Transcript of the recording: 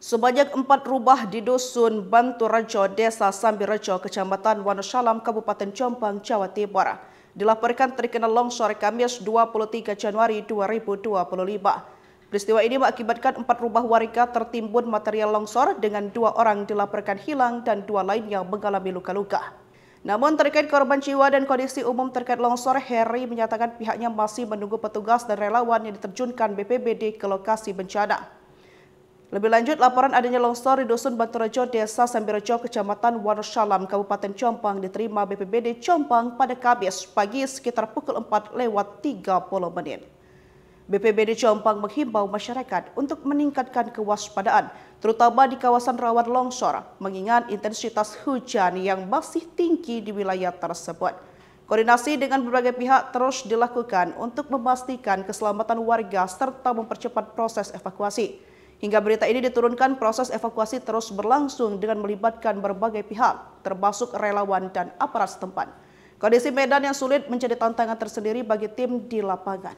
Sebanyak 4 rumah di Dusun Banturejo, Desa Sambirejo, Kecamatan Wonosalam, Kabupaten Jombang, Jawa Timur, dilaporkan terkena longsor Kamis 23 Januari 2025. Peristiwa ini mengakibatkan 4 rumah warga tertimbun material longsor dengan 2 orang dilaporkan hilang dan 2 lainnya mengalami luka-luka. Namun terkait korban jiwa dan kondisi umum terkait longsor, Heri menyatakan pihaknya masih menunggu petugas dan relawan yang diterjunkan BPBD ke lokasi bencana. Lebih lanjut, laporan adanya longsor di Dusun Banturejo, Desa Sambirejo, Kecamatan Wonosalam, Kabupaten Jombang diterima BPBD Jombang pada Kamis pagi sekitar pukul 4:30. BPBD Jombang menghimbau masyarakat untuk meningkatkan kewaspadaan, terutama di kawasan rawan longsor, mengingat intensitas hujan yang masih tinggi di wilayah tersebut. Koordinasi dengan berbagai pihak terus dilakukan untuk memastikan keselamatan warga serta mempercepat proses evakuasi. Hingga berita ini diturunkan, proses evakuasi terus berlangsung dengan melibatkan berbagai pihak, termasuk relawan dan aparat setempat. Kondisi medan yang sulit menjadi tantangan tersendiri bagi tim di lapangan.